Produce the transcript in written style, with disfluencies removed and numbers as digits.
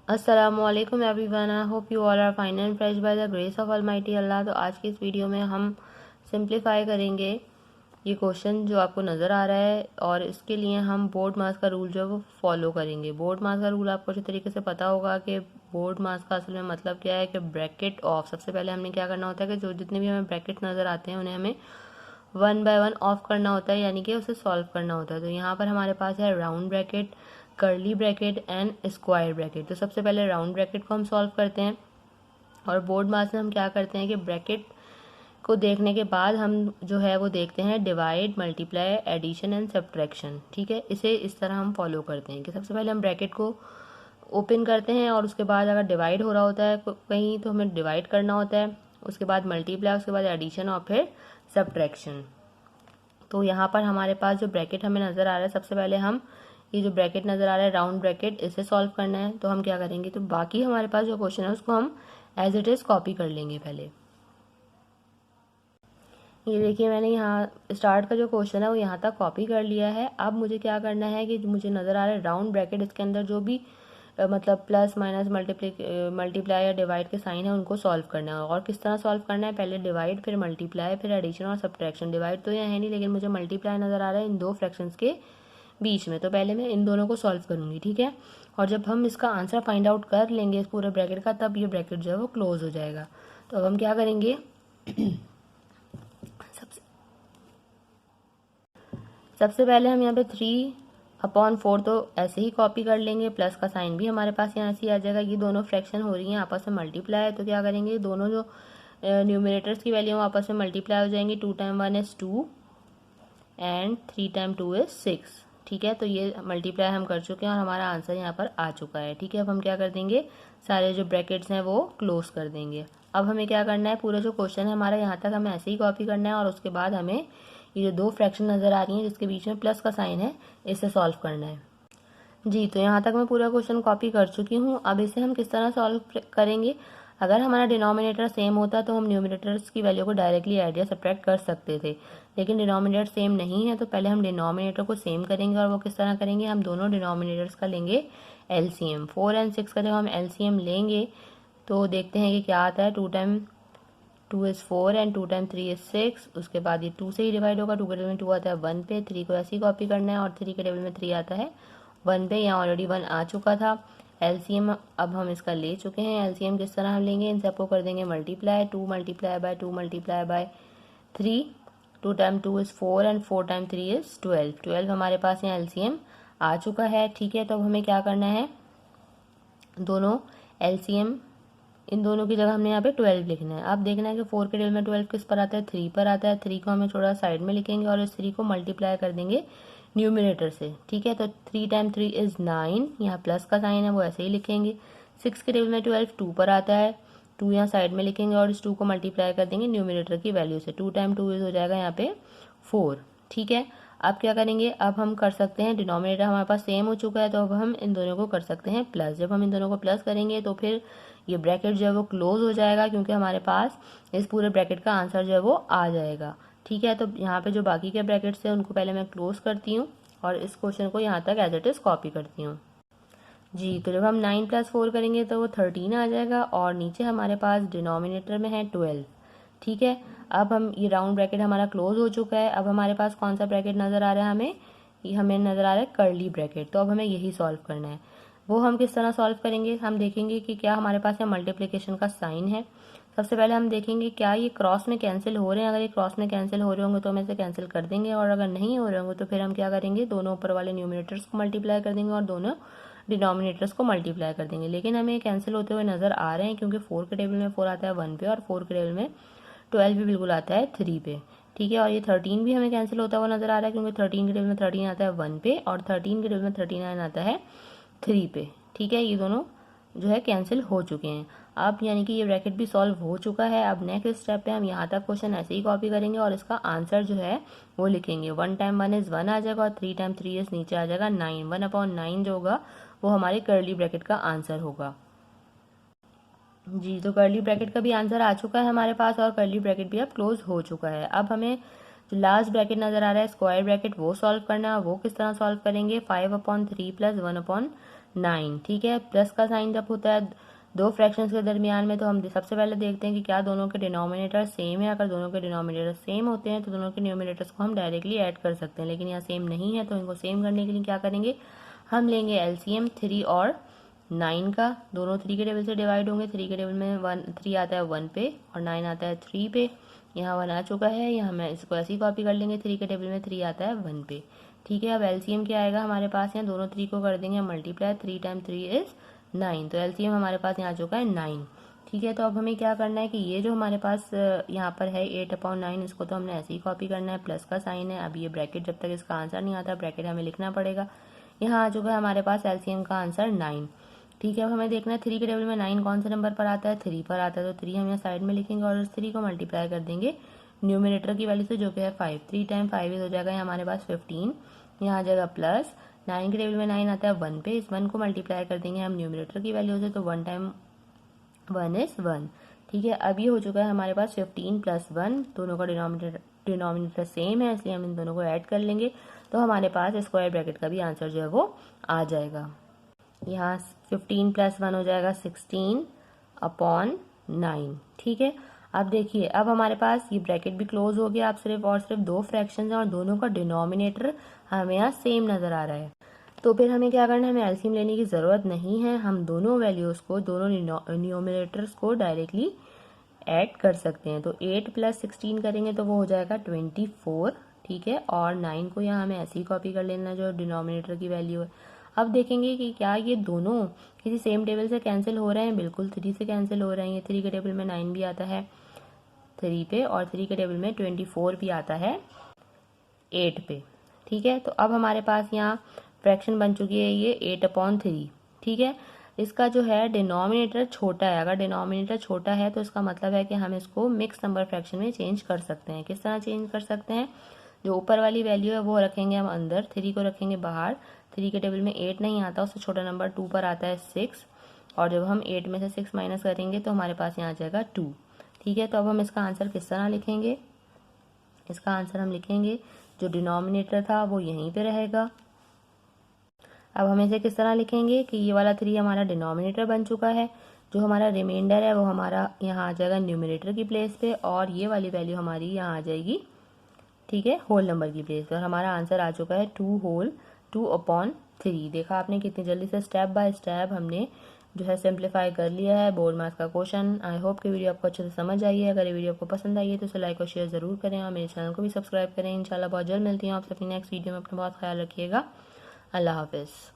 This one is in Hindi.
अस्सलामुअलैकुम everyone, I hope you all are fine and fresh by the grace of almighty Allah. तो आज की इस वीडियो में हम सिंप्लीफाई करेंगे ये क्वेश्चन जो आपको नज़र आ रहा है, और इसके लिए हम बोर्ड मास का रूल जो है वो फॉलो करेंगे। बोर्ड मास का रूल आपको अच्छे तरीके से पता होगा कि बोर्ड मास का असल में मतलब क्या है कि ब्रैकेट ऑफ। सबसे पहले हमने क्या करना होता है कि जो जितने भी हमें ब्रैकेट नज़र आते हैं उन्हें हमें वन बाय वन ऑफ करना होता है, यानी कि उसे सॉल्व करना होता है। तो यहाँ पर हमारे पास है round bracket, curly bracket and square bracket. तो सबसे पहले राउंड ब्रैकेट को हम सॉल्व करते हैं, और बोर्ड मास में हम क्या करते हैं कि ब्रैकेट को देखने के बाद हम जो है वो देखते हैं divide, multiply, addition and subtraction. ठीक है, इसे इस तरह हम फॉलो करते हैं कि सबसे पहले हम ब्रैकेट को ओपन करते हैं, और उसके बाद अगर डिवाइड हो रहा होता है कहीं तो हमें डिवाइड करना होता है, उसके बाद मल्टीप्लाई, उसके बाद एडिशन और फिर सब्ट्रैक्शन। तो यहाँ पर हमारे पास जो ब्रैकेट हमें नज़र आ रहा है, सबसे पहले हम ये जो ब्रैकेट नज़र आ रहा है राउंड ब्रैकेट, इसे सॉल्व करना है। तो हम क्या करेंगे, तो बाकी हमारे पास जो क्वेश्चन है उसको हम एज इट इज़ कॉपी कर लेंगे। पहले ये देखिए, मैंने यहाँ स्टार्ट का जो क्वेश्चन है वो यहाँ तक कॉपी कर लिया है। अब मुझे क्या करना है कि मुझे नज़र आ रहा है राउंड ब्रैकेट, इसके अंदर जो भी मतलब प्लस माइनस मल्टीप्लाई या डिवाइड के साइन है उनको सॉल्व करना है। और किस तरह सॉल्व करना है, पहले डिवाइड, फिर मल्टीप्लाई, फिर एडिशन और सब्ट्रैक्शन। डिवाइड तो यहाँ है नहीं, लेकिन मुझे मल्टीप्लाई नज़र आ रहा है इन दो फ्रैक्शंस के बीच में, तो पहले मैं इन दोनों को सॉल्व करूँगी। ठीक है, और जब हम इसका आंसर फाइंड आउट कर लेंगे इस पूरे ब्रैकेट का, तब ये ब्रैकेट जो है वो क्लोज हो जाएगा। तो अब हम क्या करेंगे, सबसे पहले हम यहाँ पे 3/4 तो ऐसे ही कॉपी कर लेंगे। प्लस का साइन भी हमारे पास यहाँ से आ जाएगा। ये दोनों फ्रैक्शन हो रही हैं आपस में मल्टीप्लाई है, तो क्या करेंगे, दोनों जो न्यूमिनेटर्स की वैल्यू आपस में मल्टीप्लाई हो जाएंगी। 2 time 1 is 2 and 3 time 2 is 6। ठीक है, तो ये मल्टीप्लाई हम कर चुके हैं और हमारा आंसर यहाँ पर आ चुका है। ठीक है, अब हम क्या कर देंगे, सारे जो ब्रैकेट्स हैं वो क्लोज कर देंगे। अब हमें क्या करना है, पूरा जो क्वेश्चन है हमारा यहाँ तक हमें ऐसे ही कॉपी करना है, और उसके बाद हमें ये जो दो फ्रैक्शन नज़र आ रही हैं जिसके बीच में प्लस का साइन है, इसे सॉल्व करना है। जी, तो यहाँ तक मैं पूरा क्वेश्चन कॉपी कर चुकी हूँ। अब इसे हम किस तरह सॉल्व करेंगे, अगर हमारा डिनोमिनेटर सेम होता तो हम न्यूमिनेटर्स की वैल्यू को डायरेक्टली ऐड या सब्ट्रैक्ट कर सकते थे, लेकिन डिनोमिनेटर सेम नहीं है, तो पहले हम डिनोमिनेटर को सेम करेंगे। और वो किस तरह करेंगे, हम दोनों डिनोमिनेटर्स का लेंगे एलसीएम। 4 और 6 का जब हम एलसीएम लेंगे तो देखते हैं कि क्या आता है। 2 time 2 is 4 and 2 time 3 is 6। उसके बाद ये 2 से ही डिवाइड होगा। 2 के टेबल में 2 आता है 1 पे, 3 को ऐसे ही कॉपी करना है, और 3 के टेबल में 3 आता है 1 पे। यहाँ ऑलरेडी 1 आ चुका था। एलसीएम अब हम इसका ले चुके हैं। एलसीएम किस तरह हम लेंगे, इन सबको कर देंगे multiply. 2 multiply by 2 multiply by 3। 2 time 2 is 4 and 4 time 3 is 12। 12 हमारे पास यहाँ एलसीएम आ चुका है। ठीक है, तो अब हमें क्या करना है, दोनों एलसीएम, इन दोनों की जगह हमने यहाँ पे 12 लिखना है। अब देखना है कि 4 के टेबल में 12 किस पर आता है, 3 पर आता है। 3 को हमें थोड़ा साइड में लिखेंगे और इस 3 को मल्टीप्लाई कर देंगे न्यूमिनेटर से। ठीक है, तो 3 टाइम 3 इज़ 9। यहाँ प्लस का साइन है वो ऐसे ही लिखेंगे। 6 के टेबल में 12 2 पर आता है, 2 यहाँ साइड में लिखेंगे और इस 2 को मल्टीप्लाई कर देंगे न्यूमिनेटर की वैल्यू से। 2 टाइम 2 इज हो जाएगा यहाँ पे 4। ठीक है, अब क्या करेंगे, अब हम कर सकते हैं, डिनोमिनेटर हमारे पास सेम हो चुका है, तो अब हम इन दोनों को कर सकते हैं प्लस। जब हम इन दोनों को प्लस करेंगे तो फिर ये ब्रैकेट जो है वो क्लोज हो जाएगा, क्योंकि हमारे पास इस पूरे ब्रैकेट का आंसर जो है वो आ जाएगा। ठीक है, तो यहाँ पे जो बाकी के ब्रैकेट्स हैं उनको पहले मैं क्लोज करती हूँ, और इस क्वेश्चन को यहाँ तक एज इट इज़ कॉपी करती हूँ। जी, तो जब हम 9 + 4 करेंगे तो वो 13 आ जाएगा, और नीचे हमारे पास डिनोमिनेटर में है 12। ठीक है, अब हम ये राउंड ब्रैकेट हमारा क्लोज हो चुका है। अब हमारे पास कौन सा ब्रैकेट नज़र आ रहा है, हमें ये हमें नज़र आ रहा है कर्ली ब्रैकेट। तो अब हमें यही सॉल्व करना है। वो हम किस तरह सॉल्व करेंगे, हम देखेंगे कि क्या हमारे पास यहाँ मल्टीप्लिकेशन का साइन है। सबसे पहले हम देखेंगे क्या ये क्रॉस में कैंसिल हो रहे हैं। अगर ये क्रॉस में कैंसिल हो रहे होंगे तो हम इसे कैंसिल कर देंगे, और अगर नहीं हो रहे होंगे तो फिर हम क्या करेंगे, दोनों ऊपर वाले न्यूमिनेटर्स को मल्टीप्लाई कर देंगे और दोनों डिनोमिनेटर्स को मल्टीप्लाई कर देंगे। लेकिन हमें कैंसिल होते हुए नज़र आ रहे हैं, क्योंकि 4 के टेबल में 4 आता है 1 पे, और 4 के टेबल में 12 भी बिल्कुल आता है 3 पे। ठीक है, और ये 13 भी हमें कैंसिल होता हुआ नज़र आ रहा है, क्योंकि 13 के टेबल में 13 आता है 1 पे, और 13 के टेबल में 39 आता है 3 पे। ठीक है, ये दोनों जो है कैंसिल हो चुके हैं। अब यानी कि ये ब्रैकेट भी सॉल्व हो चुका है। अब नेक्स्ट स्टेप पे हम यहाँ तक क्वेश्चन ऐसे ही कॉपी करेंगे और इसका आंसर जो है वो लिखेंगे। 1 टाइम 1 इज़ 1 आ जाएगा, और 3 टाइम 3 इज़ नीचे आ जाएगा 9। 1/9 जो होगा वो हमारे कर्ली ब्रैकेट का आंसर होगा। जी, तो कर्ली ब्रैकेट का भी आंसर आ चुका है हमारे पास, और कर्ली ब्रैकेट भी अब क्लोज हो चुका है। अब हमें जो लास्ट ब्रैकेट नज़र आ रहा है स्क्वायर ब्रैकेट, वो सॉल्व करना है। वो किस तरह सॉल्व करेंगे, 5/3 + 1/9 9, ठीक है। प्लस का साइन जब होता है दो फ्रैक्शंस के दरमियान में, तो हम सबसे पहले देखते हैं कि क्या दोनों के डिनोमिनेटर सेम है। अगर दोनों के डिनोमिनेटर सेम होते हैं तो दोनों के न्यूमिनेटर्स को हम डायरेक्टली ऐड कर सकते हैं, लेकिन यहाँ सेम नहीं है, तो इनको सेम करने के लिए क्या करेंगे, हम लेंगे एलसीएम 3 और 9 का। दोनों 3 के टेबल से डिवाइड होंगे। 3 के टेबल में 3 आता है 1 पे और 9 आता है 3 पे। यहाँ 1 आ चुका है, यहाँ हम इसको ऐसी कॉपी कर लेंगे। 3 के टेबल में 3 आता है 1 पे, ठीक है। अब एलसीएम क्या आएगा हमारे पास, यहाँ दोनों 3 को कर देंगे मल्टीप्लाई। 3 टाइम 3 इज 9, तो एलसीएम हमारे पास यहाँ आ चुका है 9, ठीक है। तो अब हमें क्या करना है कि ये जो हमारे पास यहाँ पर है 8/9, इसको तो हमने ऐसे ही कॉपी करना है। प्लस का साइन है, अब ये ब्रैकेट जब तक इसका आंसर नहीं आता ब्रैकेट हमें लिखना पड़ेगा। यहाँ आ चुका है हमारे पास एलसीएम का आंसर 9, ठीक है। अब हमें देखना है 3 के टेबल में 9 कौन से नंबर पर आता है, 3 पर आता है, तो 3 हम यहाँ साइड में लिखेंगे और इस 3 को मल्टीप्लाई कर देंगे न्यूमिनेटर की वैल्यू से, जो कि है 5। 3 टाइम 5 हो जाएगा हमारे पास 15, यहाँ आ जाएगा प्लस 9 के टेबल में 9 आता है 1 पे, इस 1 को मल्टीप्लाई कर देंगे हम न्यूमिनेटर की वैल्यू से, तो 1 टाइम 1 इज 1, ठीक है। अब ये हो चुका है हमारे पास 15 प्लस 1, दोनों का डिनोमिनेटर सेम है, इसलिए हम इन दोनों को ऐड कर लेंगे, तो हमारे पास स्क्वायर ब्रैकेट का भी आंसर जो है वो आ जाएगा। यहाँ 15 प्लस 1 हो जाएगा 16/9, ठीक है। अब देखिए, अब हमारे पास ये ब्रैकेट भी क्लोज हो गया। अब सिर्फ और सिर्फ दो फ्रैक्शंस हैं और दोनों का डिनोमिनेटर हमें यहाँ सेम नज़र आ रहा है, तो फिर हमें क्या करना है, हमें एलसीएम लेने की ज़रूरत नहीं है। हम दोनों वैल्यूज़ को, दोनों न्यूमिनेटर्स को डायरेक्टली ऐड कर सकते हैं। तो 8 प्लस 16 करेंगे तो वो हो जाएगा 24, ठीक है। और 9 को यहाँ हमें ऐसे ही कॉपी कर लेना जो डिनोमिनेटर की वैल्यू है। अब देखेंगे कि क्या ये दोनों किसी सेम टेबल से कैंसिल हो रहे हैं, बिल्कुल 3 से कैंसिल हो रहे हैं। 3 के टेबल में 9 भी आता है 3 पे और 3 के टेबल में 24 भी आता है 8 पे, ठीक है। तो अब हमारे पास यहाँ फ्रैक्शन बन चुकी है ये 8/3, ठीक है। इसका जो है डिनोमिनेटर छोटा है, अगर डिनोमिनेटर छोटा है तो इसका मतलब है कि हम इसको मिक्स नंबर फ्रैक्शन में चेंज कर सकते हैं। किस तरह चेंज कर सकते हैं, जो ऊपर वाली वैल्यू है वो रखेंगे हम अंदर, 3 को रखेंगे बाहर। 3 के टेबल में 8 नहीं आता, उससे छोटा नंबर 2 पर आता है 6, और जब हम 8 में से 6 माइनस करेंगे तो हमारे पास यहाँ आ जाएगा 2, ठीक है। तो अब हम इसका आंसर किस तरह लिखेंगे, इसका आंसर हम लिखेंगे जो डिनोमिनेटर था वो यहीं पे रहेगा। अब हम इसे किस तरह लिखेंगे कि ये वाला 3 हमारा डिनोमिनेटर बन चुका है, जो हमारा रिमाइंडर है वो हमारा यहाँ आ जाएगा न्यूमिनेटर की प्लेस पे, और ये वाली वैल्यू हमारी यहाँ आ जाएगी, ठीक है, होल नंबर की प्लेस पे। और हमारा आंसर आ चुका है 2/3। देखा आपने कितनी जल्दी से स्टेप बाय स्टेप हमने जो है सिंप्लीफाई कर लिया है बोर्ड मार्क्स का क्वेश्चन। आई होप कि वीडियो आपको अच्छे से समझ आई है। अगर ये वीडियो आपको पसंद आई है तो इसे लाइक और शेयर जरूर करें और मेरे चैनल को भी सब्सक्राइब करें। इंशाल्लाह बहुत जल्द मिलती हूँ आपसे अपनी नेक्स्ट वीडियो में। अपना बहुत ख्याल रखिएगा। अल्लाह हाफिज़।